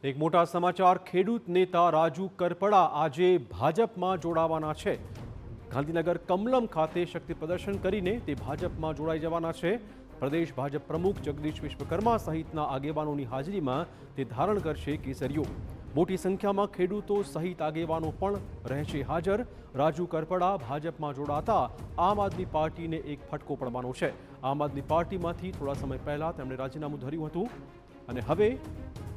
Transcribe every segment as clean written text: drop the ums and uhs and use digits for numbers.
એક મોટા સમાચાર ખેડૂત નેતા રાજુ કરપડા આજે ભાજપમાં જોડાવાના છે। ગાંધીનગર કમલમ ખાતે શક્તિ પ્રદર્શન કરીને તે ભાજપમાં જોડાઈ જવાના છે। પ્રદેશ ભાજપ પ્રમુખ જગદીશ વિશ્વકર્મા સહિતના આગેવાનોની હાજરીમાં તે ધારણ કરશે કેસરીઓ। મોટી સંખ્યામાં ખેડૂતો સહિત આગેવાનો પણ રહેશે હાજર। રાજુ કરપડા ભાજપમાં જોડાતા આમ આદમી પાર્ટીને એક ફટકો પડવાનો છે। આમ આદમી પાર્ટીમાંથી થોડા સમય પહેલા તેમણે રાજીનામું ધર્યું હતું અને હવે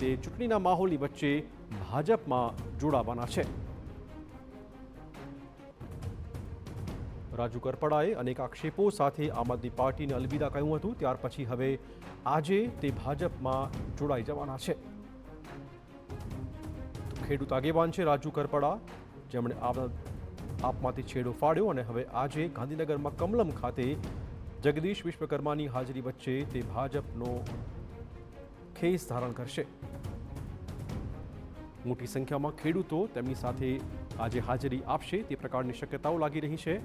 તે ચૂંટણીના માહોલની વચ્ચે ભાજપમાં જોડાવાના છે। રાજુ કરપડાએ અનેક આક્ષેપો સાથે આમ આદમી પાર્ટીને અલવિદા કહ્યું હતું। ત્યાર પછી હવે આજે તે ભાજપમાં જોડાઈ જવાના છે। ખેડૂત આગેવાન છે રાજુ કરપડા, જેમણે આપમાંથી છેડો ફાડ્યો અને હવે આજે ગાંધીનગરમાં કમલમ ખાતે જગદીશ વિશ્વકર્માની હાજરી વચ્ચે તે ભાજપનો ખેસ ધારણ કરશે। મોટી સંખ્યામાં ખેડૂતો તેમની સાથે આજે હાજરી આપશે તે પ્રકારની શક્યતાઓ લાગી રહી છે।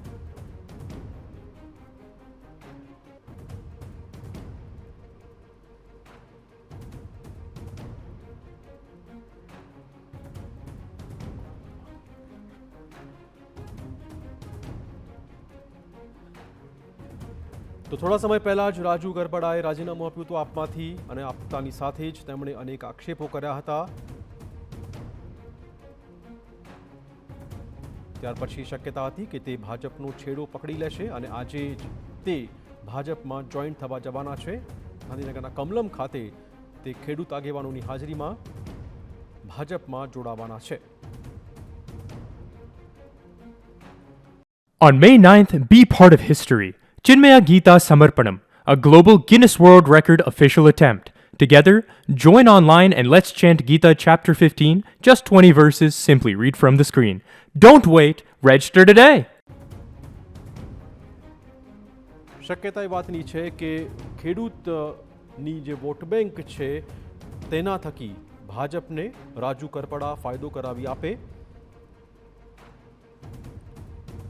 તો થોડા સમય પહેલા જ રાજુ કરપડાએ રાજીનામું આપ્યું હતું આપમાંથી અને આપતાની સાથે જ તેમણે અનેક આક્ષેપો કર્યા હતા। ત્યાર પછી શક્યતા હતી કે તે ભાજપનો છેડો પકડી લેશે અને આજે જ તે ભાજપમાં જોઈન્ટ થવા જવાના છે। ગાંધીનગરના કમલમ ખાતે તે ખેડૂત આગેવાનોની હાજરીમાં ભાજપમાં જોડાવાના છે। On May 9th, be part of history. Chinmaya Geeta Samarpanam, a global Guinness World Record official attempt. Together, join online and let's chant Gita Chapter 15, just 20 verses, simply read from the screen. Don't wait, register today! શક્યતા એ વાતની છે કે ખેડૂતની જે vote bank છે તેના થકી ભાજપને રાજુ કરપડા ફાયદો કરાવી આપે।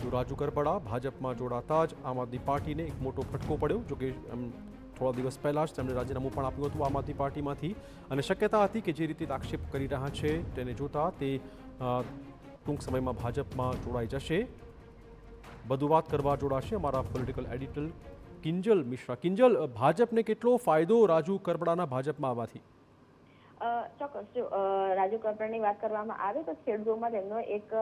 તો રાજુ કરપડા ભાજપમાં જોડાતા જ આમ આદમી પાર્ટીને એક મોટો ફટકો પડ્યો। જો કે થોડા દિવસ પહેલા જ તેમણે રાજીનામું પણ આપ્યું હતું આમ આદમી પાર્ટીમાંથી અને શક્યતા હતી કે જે રીતે આક્ષેપ કરી રહ્યા છે તેને જોતા તે ટૂંક સમયમાં ભાજપમાં જોડાઈ જશે। વધુ વાત કરવા જોડાશે અમારા પોલિટિકલ એડિટર કિંજલ મિશ્રા। કિંજલ, ભાજપને કેટલો ફાયદો રાજુ કરપડાના ભાજપમાં આવવાથી? ચોક્કસ, જો રાજુ કરપડાની વાત કરવામાં આવે તો ખેડૂતોમાં તેમનો એક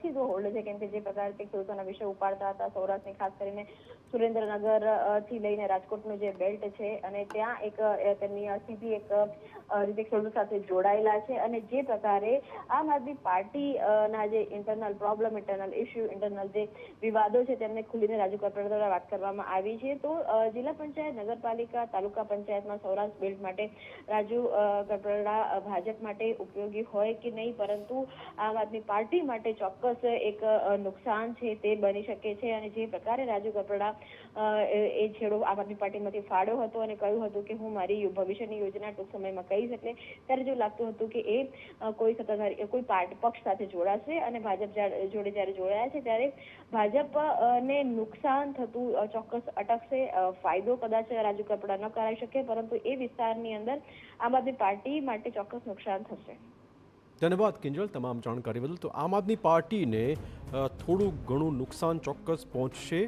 સીધો હોલ્ડ છે, કેમ કે જે પ્રકારે તે ખેડૂતોના વિશે ઉપાડતા હતા, સૌરાષ્ટ્રની ખાસ કરીને સુરેન્દ્રનગર થી લઈને રાજકોટનું જે બેલ્ટ છે અને ત્યાં એક તેમની સીધી એક રીતે ખેડૂત સાથે જોડાયેલા છે અને જે પ્રકારે આમ આદમી પાર્ટીના જે internal problem, internal issue, internal જે વિવાદો છે તેમને ખુલીને રાજુ કરપડા દ્વારા વાત કરવામાં આવી છે। તો જિલ્લા પંચાયત, નગરપાલિકા, તાલુકા પંચાયતમાં સૌરાષ્ટ્ર બેલ્ટ માટે રાજુ કરપડા ભાજપ માટે ઉપયોગી હોય કે નહીં, પરંતુ આમ આદમી પાર્ટી માટે ચોક્કસ એક નુકસાન છે તે બની શકે છે। અને જે પ્રકારે રાજુ કરપડા એ છેડો આમ આદમી પાર્ટીમાંથી ફાડ્યો હતો અને કહ્યું હતું કે હું મારી ભવિષ્યની યોજના ટૂંક સમયમાં કહી શકે, ત્યારે જો લાગતું હતું કે એ કોઈ સત્તાધારી કોઈ પક્ષ સાથે જોડાશે અને ભાજપ જોડે જ્યારે જોડાયા છે ત્યારે ભાજપને નુકસાન થતું ચોક્કસ અટકશે। ફાયદો કદાચ રાજુ કરપડા ન કરાવી શકે, પરંતુ એ વિસ્તારની અંદર આમ આદમી પાર્ટી માટે ચોક્કસ નુકસાન થશે। ધન્યવાદ કિંજલ તમામ જાણકારી બદલ। તો આમ આદમી પાર્ટીને થોડું ઘણું નુકસાન ચોક્કસ પહોંચશે।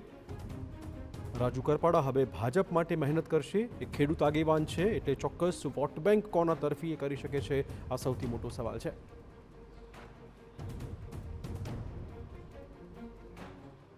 રાજુ કરપડા હવે ભાજપ માટે મહેનત કરશે। એ ખેડૂત આગેવાન છે એટલે ચોક્કસ વોટ બેંક કોના તરફી એ કરી શકે છે, આ સૌથી મોટો સવાલ છે।